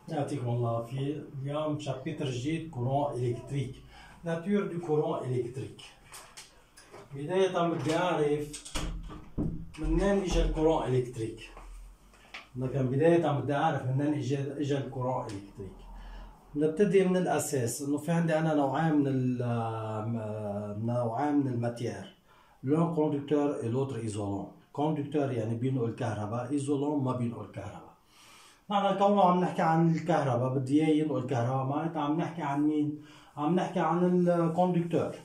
يعطيكم الله العافية. اليوم شابتر جديد كورون إلكتريك. ناتور دو كورون إلكتريك. بداية بدي أعرف منين إجا الكورون إلكتريك. لكن بداية بدي أعرف منين إجا الكورون إلكتريك. نبتدي من الأساس إنه في عندي أنا نوعين من الماتير. لون كوندكتور et l'autre isolant. كوندكتور يعني بينقل الكهرباء، ايزولون ما بينقل الكهرباء. نحن كونه عم نحكي عن الكهرباء بدي اياه ينقل الكهرباء، معناتها عم نحكي عن مين؟ عم نحكي عن الكوندكتور.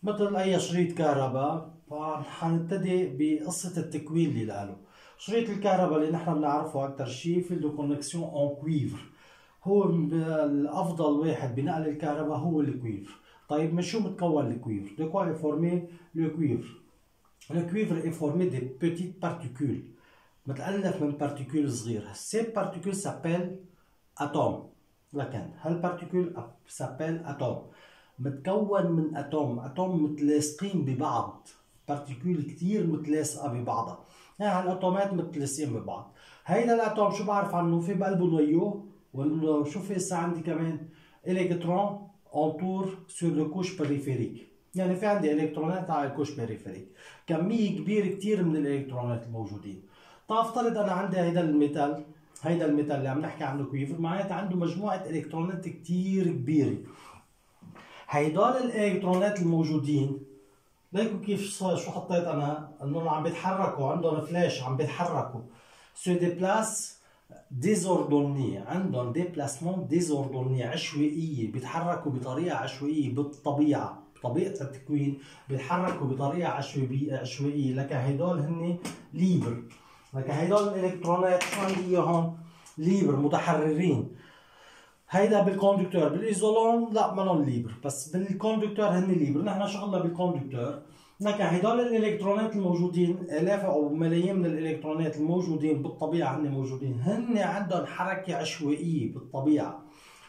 مثل اي شريط كهرباء حنبتدي بقصة التكوين اللي له. شريط الكهرباء اللي نحن بنعرفه اكثر شيء في دو كونكسيون اون كويفر. هو الافضل واحد بنقل الكهرباء هو الكويفر. طيب من شو متكون الكويفر؟ دو كوا est formé le cuivre. Le cuivre est formé de petites particules. متألف من بارتيكول صغيرة. Ces particules s'appellent atomes. لكن هالبارتيكول s'appelle atomes. متكون من اتوم متلاصقين ببعض. بارتيكول كتير متلاصقة ببعضها. يعني الاتومات متلاصقين ببعض. هيدا الاتوم شو بعرف عنه؟ في بقلبه نويو، وشو في هسه عندي كمان؟ الكترون entoure sur le couche périphérique. يعني في عندي الكترونات على الكوش بيريفيريك، كمية كبيرة كتير من الالكترونات الموجودين. طيب افترض انا عندي هيدا الميتال اللي عم نحكي عنه كويفر، معناتها عنده مجموعة الكترونات كتير كبيرة. هيدول الالكترونات الموجودين ليكوا كيف شو حطيت انا؟ انهم عم بيتحركوا، عندهم فلاش عم بيتحركوا. سو ديبلاس ديزوردوني، عندهم ديبلاسمون ديزوردوني، عشوائية، بيتحركوا بطريقة عشوائية بالطبيعة. بطبيعة التكوين بيتحركوا بطريقة عشوائية. لكن هيدول هن ليبر. لكن هيدول الالكترونات شو عندي هون؟ ليبر، متحررين. هيدا بالكوندكتور. بالايزولون لا منهم ليبر، بس بالكوندكتور هن ليبر. نحن شغلنا بالكوندكتور. لكن هدول الالكترونات الموجودين، الاف او ملايين من الالكترونات الموجودين بالطبيعه، هن موجودين، هن عندهم حركه عشوائيه بالطبيعه.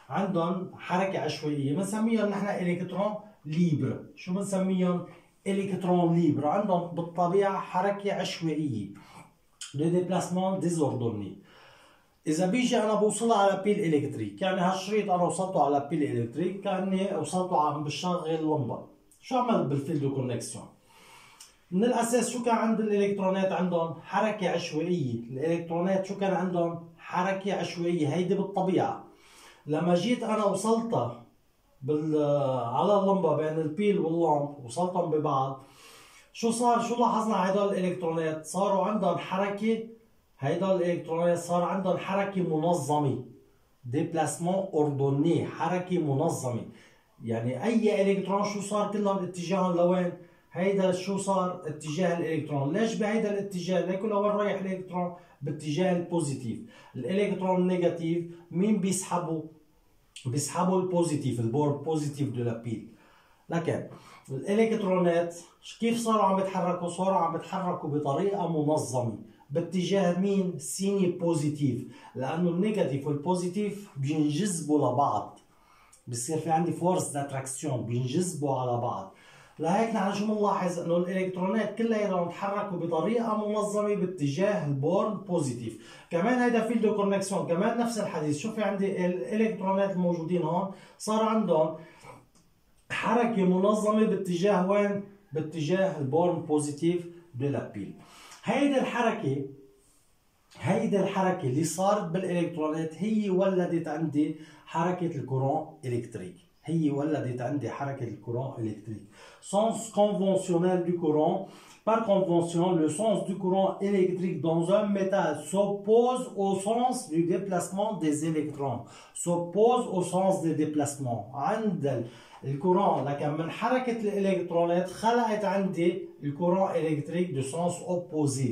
عندهم حركه عشوائيه، بنسميهم نحن الكترون ليبر. شو بنسميهم؟ الكترون ليبر. عندهم بالطبيعه حركه عشوائيه، دو ديبلاسمون ديزوردوني. إذا بيجي أنا بوصلها على بيل إلكتريك، يعني هالشريط أنا وصلته على بيل إلكتريك كأني وصلته عم بشغل لمبة. شو عمل بالفيلد دو كونكسيون؟ من الأساس شو كان عند الإلكترونات؟ عندهم حركة عشوائية. الإلكترونات شو كان عندهم؟ حركة عشوائية. هيدي بالطبيعة. لما جيت أنا وصلتها على اللمبة بين البيل واللمب، وصلتهم ببعض، شو صار؟ شو لاحظنا؟ هدول الإلكترونات صاروا عندهم حركة. هيدول الالكترونات صار عندهم حركه منظمه، ديبلاسمون اوردوني، حركه منظمه. يعني اي الكترون شو صار؟ كلهم اتجاههم لوين؟ هيدا شو صار؟ اتجاه الالكترون. ليش بهيدا الاتجاه؟ ليكو لوين رايح الالكترون؟ باتجاه البوزيتيف. الالكترون النيجاتيف مين بيسحبوا؟ بيسحبوا البوزيتيف، البور بوزيتيف دو لا بيل. لكن الالكترونات كيف صاروا عم يتحركوا؟ صاروا عم يتحركوا بطريقه منظمه. باتجاه مين؟ سيني بوزيتيف، لانه النيجاتيف والبوزيتيف بينجذبوا لبعض. بصير في عندي فورس داتراكسيون، بينجذبوا على بعض. لهيك نحن شو بنلاحظ؟ انه الالكترونات كلها بتتحركوا بطريقه منظمه باتجاه البورن بوزيتيف. كمان هيدا فيلد كونكسيون، كمان نفس الحديث. شوفي عندي الالكترونات الموجودين هون صار عندهم حركه منظمه باتجاه وين؟ باتجاه البورن بوزيتيف دو لا بيل. هيدي الحركة اللي صارت بالإلكترونات هي ولدت عندي حركة الكورون إلكتريك. Sens conventionnel du courant. Par convention, le sens du courant électrique dans un métal s'oppose au sens du déplacement des électrons. عند الكورون، لكن من حركة الإلكترونات خلقت عندي الكورون électrique de sens opposé.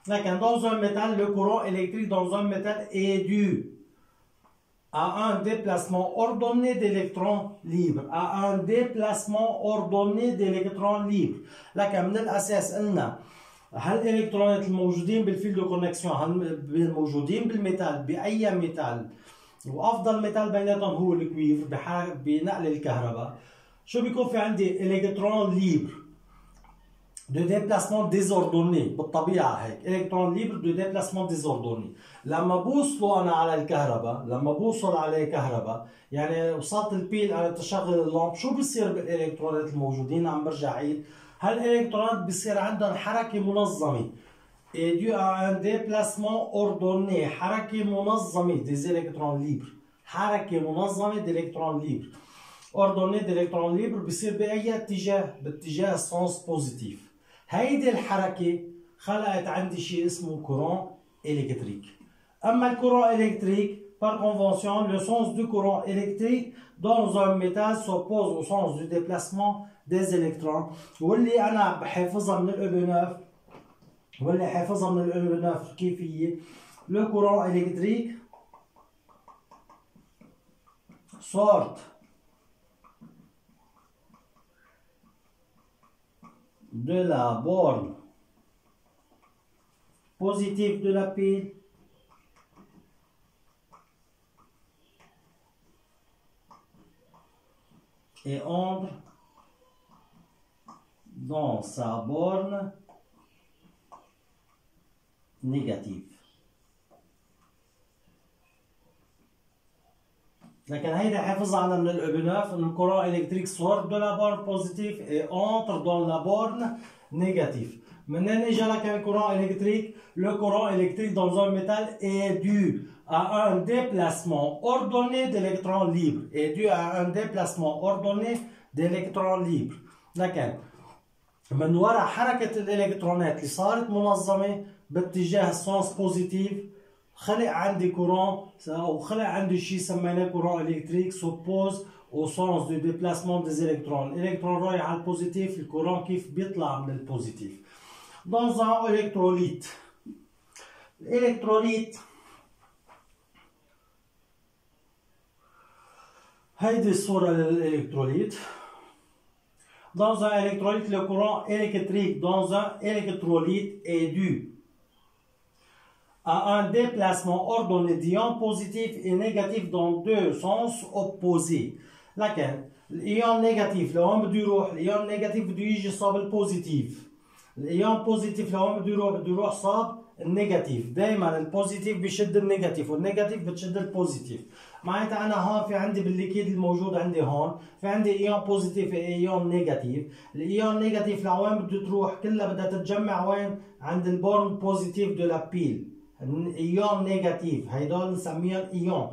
لكن dans un métal, le courant électrique dans un métal est dû à un déplacement ordonné d'électrons libres. لكن من الأساس قلنا هالإلكترونات الموجودين بالفيلد كونكسيون موجودين بالميتال، بأي ميتال، وأفضل ميتال بيناتهم هو الكويفر بنقل الكهرباء. شو بيكون في عندي؟ إلكترون ليبر. de déplacement désordonné بالطبيعة هيك إلكترون ليبر de déplacement désordonné. لما بوصله أنا على الكهرباء، لما بوصل عليه كهرباء يعني وصلت البيل أنا تشغل اللامب، شو بصير بالإلكترونات الموجودين؟ عم برجع عيد، هالإلكترونات بصير عندهم حركة منظمة dû à un déplacement ordonné، حركة منظمة des électrons libres، حركة منظمة d'électrons libres ordonné d'électrons libres بصير بأي اتجاه؟ باتجاه السنس بوزيتيف. هيدي الحركة خلقت عندي شيء اسمه courant électrique. أما الكورون électrique par convention le sens du courant électrique dans un métal s'oppose au sens du déplacement des électrons، واللي أنا بحافظها من الأوبنوف، واللي حافظها من الأوبنوف كيف هي؟ le courant électrique sort de la borne positive de la pile et entre dans sa borne négative. لكن هيدا حافظها عنا من الأوبنوف إنه الكورون إلكتريك sort de la borne positive et entre dans la borne négative. منين إجا لك الكورون إلكتريك؟ Le courant électrique dans un métal est dû à un déplacement ordonné d'électrons libres. Est dû à un déplacement ordonné d'électrons libres. لكن من وراء حركة الإلكترونات اللي صارت منظمة باتجاه السنس بوزيتيف خلق عندي كورون او خلق عندي شيء سميناه كورون الكتريك سوبوز او سونس دو ديبلاسمون ديز الكترون. الالكترون رايح على البوزيتيف، الكورون كيف بيطلع من البوزيتيف؟ دون ان الكتروليت. الالكتروليت هيدي الصورة للالكتروليت. Dans un électrolyte, le courant électrique dans un électrolyte est dû à un déplacement ordonné d'ions positifs et négatifs dans deux sens opposés. لكن الإيون نيجاتيف لوين بده يروح؟ الإيون نيجاتيف بده يجي صاب البوزيتيف. الإيون بوزيتيف لوين بده يروح؟ بده يروح صاب النيجاتيف. دائما البوزيتيف بيشد النيجاتيف والنيجاتيف بتشد البوزيتيف. معناتها أنا هون في عندي بالليكيد الموجود عندي هون في عندي إيون بوزيتيف وإيون نيجاتيف. الإيون نيجاتيف لوين بده تروح؟ كلها بدها تتجمع وين؟ عند البورن بوزيتيف دو لا بيل. ايون نيجاتيف هيدول نسميهم ايون.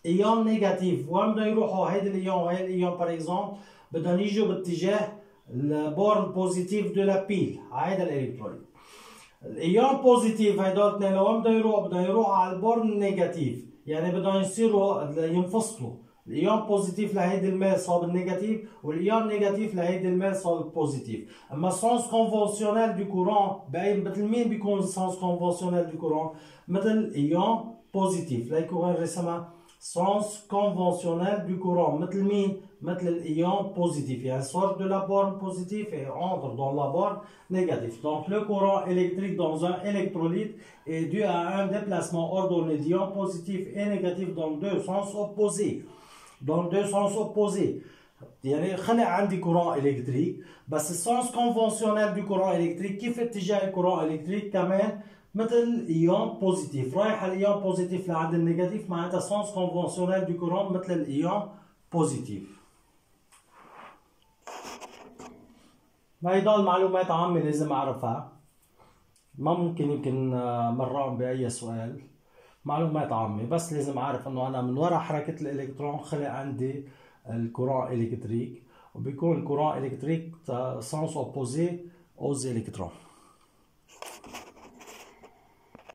ايون نيجاتيف وين بدهم يروحوا؟ هيدي الايون وهي الايون بار اكزومبل بدهم يجوا باتجاه البورن بوزيتيف دو لا بيل. هيدا الالكتروليت. الايون بوزيتيف هيدول اثنين لوين بدهم يروحوا؟ بدهم يروحوا على البورن نيجاتيف، يعني بدهم يصيروا ينفصلوا. الايون بوزيتيف لهيدي الميل صاب النيجاتيف والايون نيجاتيف لهيدي الميل صاب البوزيتيف. اما السونس كونفونسيونيل دو كورون مثل مين بيكون السونس كونفونسيونيل دو كورون؟ مثل الايون بوزيتيف. ليكون رسمها سونس كونفونسيونيل دو كورون مثل مين؟ مثل الايون بوزيتيف، يعني sort de la borne positive et entre dans la borne négative. Donc le courant électrique dans un électrolyte est dû à un déplacement ordonné d'ions positifs et négatifs dans deux sens opposés. Dans deux sens opposés. يعني خلق عندي كورون الكتريك، بس السنس كونفونسيونيل دو كورون الكتريك كيف اتجاه الكورون الكتريك كمان مثل ايون بوزيتيف، رايح على الايون بوزيتيف لعند النيجاتيف، معناتها سنس كونفونسيونيل دو كورون مثل الايون بوزيتيف. هيدول معلومات عامة لازم اعرفها، ما ممكن يمكن مرقهم بأي سؤال. معلومات عامة بس لازم اعرف انه انا من وراء حركة الالكترون خلق عندي الكورون الكتريك، وبيكون الكورون الكتريك سنس اوبوزي aux électrons.